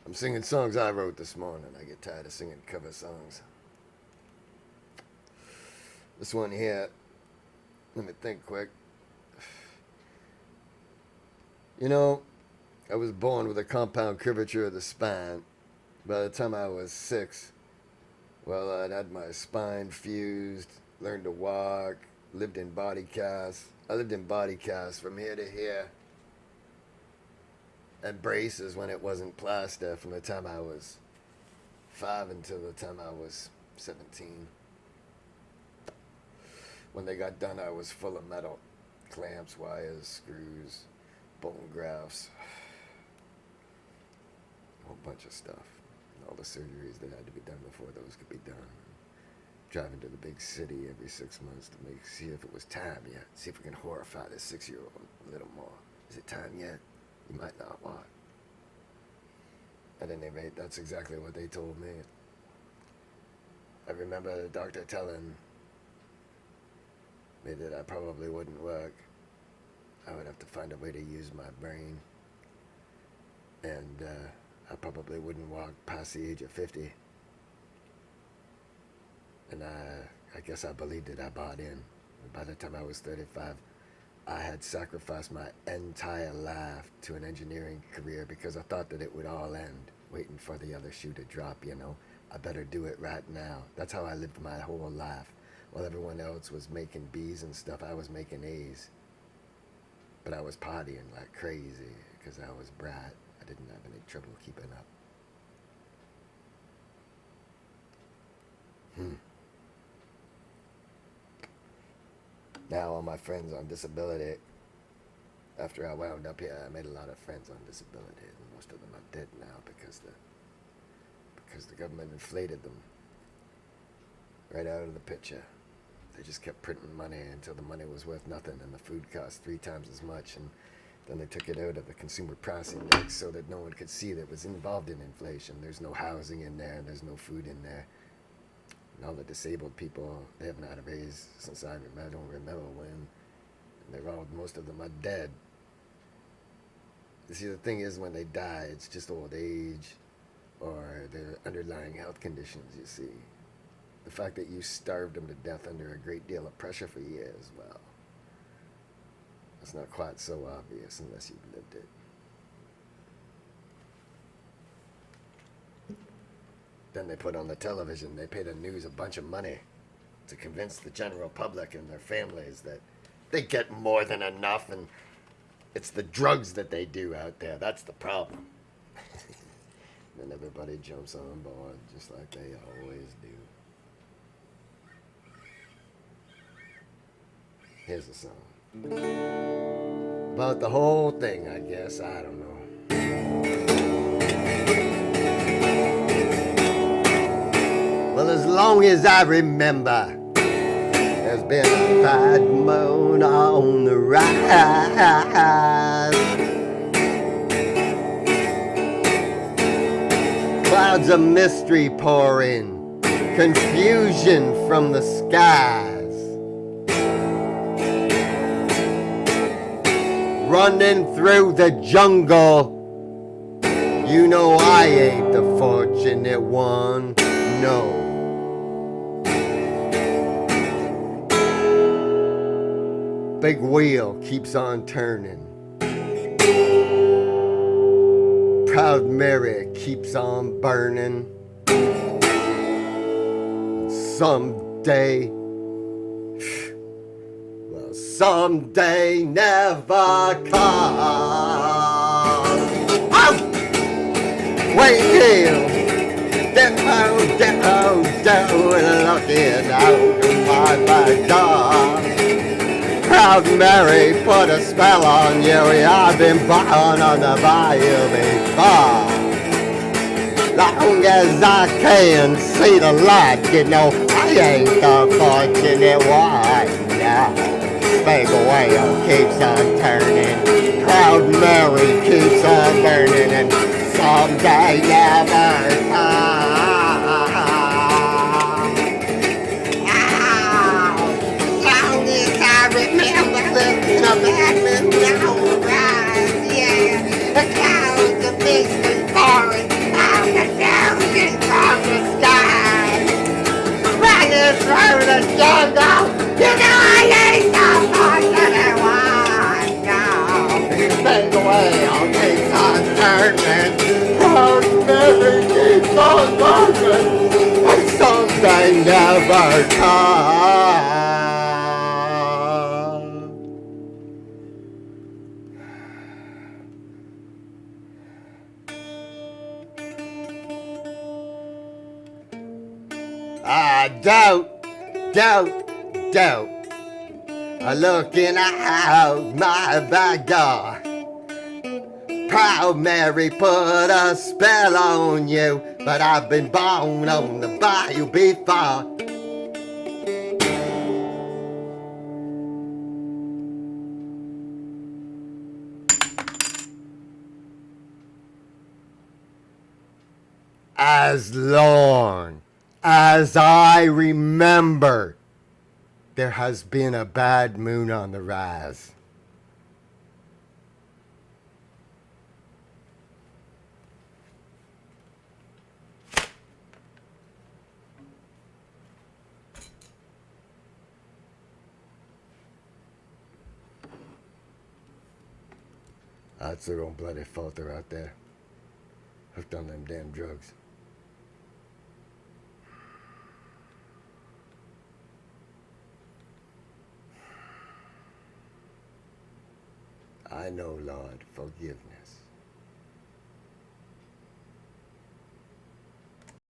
I'm singing songs I wrote this morning. I get tired of singing cover songs. This one here, let me think quick. You know, I was born with a compound curvature of the spine. By the time I was 6, well, I'd had my spine fused, learned to walk, lived in body casts. I lived in body casts from here to here, and braces when it wasn't plaster from the time I was 5 until the time I was 17. When they got done, I was full of metal. Clamps, wires, screws, bone grafts, a whole bunch of stuff. And all the surgeries that had to be done before those could be done. Driving to the big city every 6 months to see if it was time yet. See if we can horrify this 6-year-old a little more. Is it time yet? You might not want. At any rate, that's exactly what they told me. I remember the doctor telling me that I probably wouldn't work. I would have to find a way to use my brain. And I probably wouldn't walk past the age of 50. And I guess I believed it. I bought in. And by the time I was 35, I had sacrificed my entire life to an engineering career because I thought that it would all end, waiting for the other shoe to drop, you know. I better do it right now. That's how I lived my whole life. While everyone else was making B's and stuff, I was making A's. But I was partying like crazy because I was bright. I didn't have any trouble keeping up. Now all my friends on disability, after I wound up here, I made a lot of friends on disability. And most of them are dead now because the government inflated them right out of the picture. They just kept printing money until the money was worth nothing and the food cost 3 times as much. And then they took it out of the consumer price index so that no one could see that it was involved in inflation. There's no housing in there and there's no food in there. And all the disabled people, they haven't had a raise since I don't remember when. And most of them are dead. You see, the thing is when they die, it's just old age or their underlying health conditions, you see. The fact that you starved them to death under a great deal of pressure for years, well, that's not quite so obvious unless you've lived it. Then they put on the television, they pay the news a bunch of money to convince the general public and their families that they get more than enough and it's the drugs that they do out there. That's the problem. Then everybody jumps on board just like they always do. Here's the song. About the whole thing, I guess. I don't know. Well, as long as I remember, there's been a bad moon on the rise. Clouds of mystery pour in, confusion from the skies. Running through the jungle, you know I ain't the fortunate one, no. Big wheel keeps on turning. Proud Mary keeps on burning. Someday, well, someday never comes. Oh! Wait here, depot, looking out of my back door. Proud Mary put a spell on you. I've been born on the bayou before. Long as I can see the light, you know, I ain't the fortunate one. Yeah. Big whale keeps on turning. Proud Mary keeps on burning, and someday never comes. The madness now rise, yeah. The clouds of mystery pouring You know I ain't so much anyone. No. Make away, I'll keep on turning. Rosemary keeps on burning. And something never comes. Don't. Looking out my back door. Proud Mary put a spell on you, but I've been born on the bayou before. As long as I remember, there has been a bad moon on the rise. That's their own bloody fault they're out there, hooked on them damn drugs. I know, Lord, forgiveness.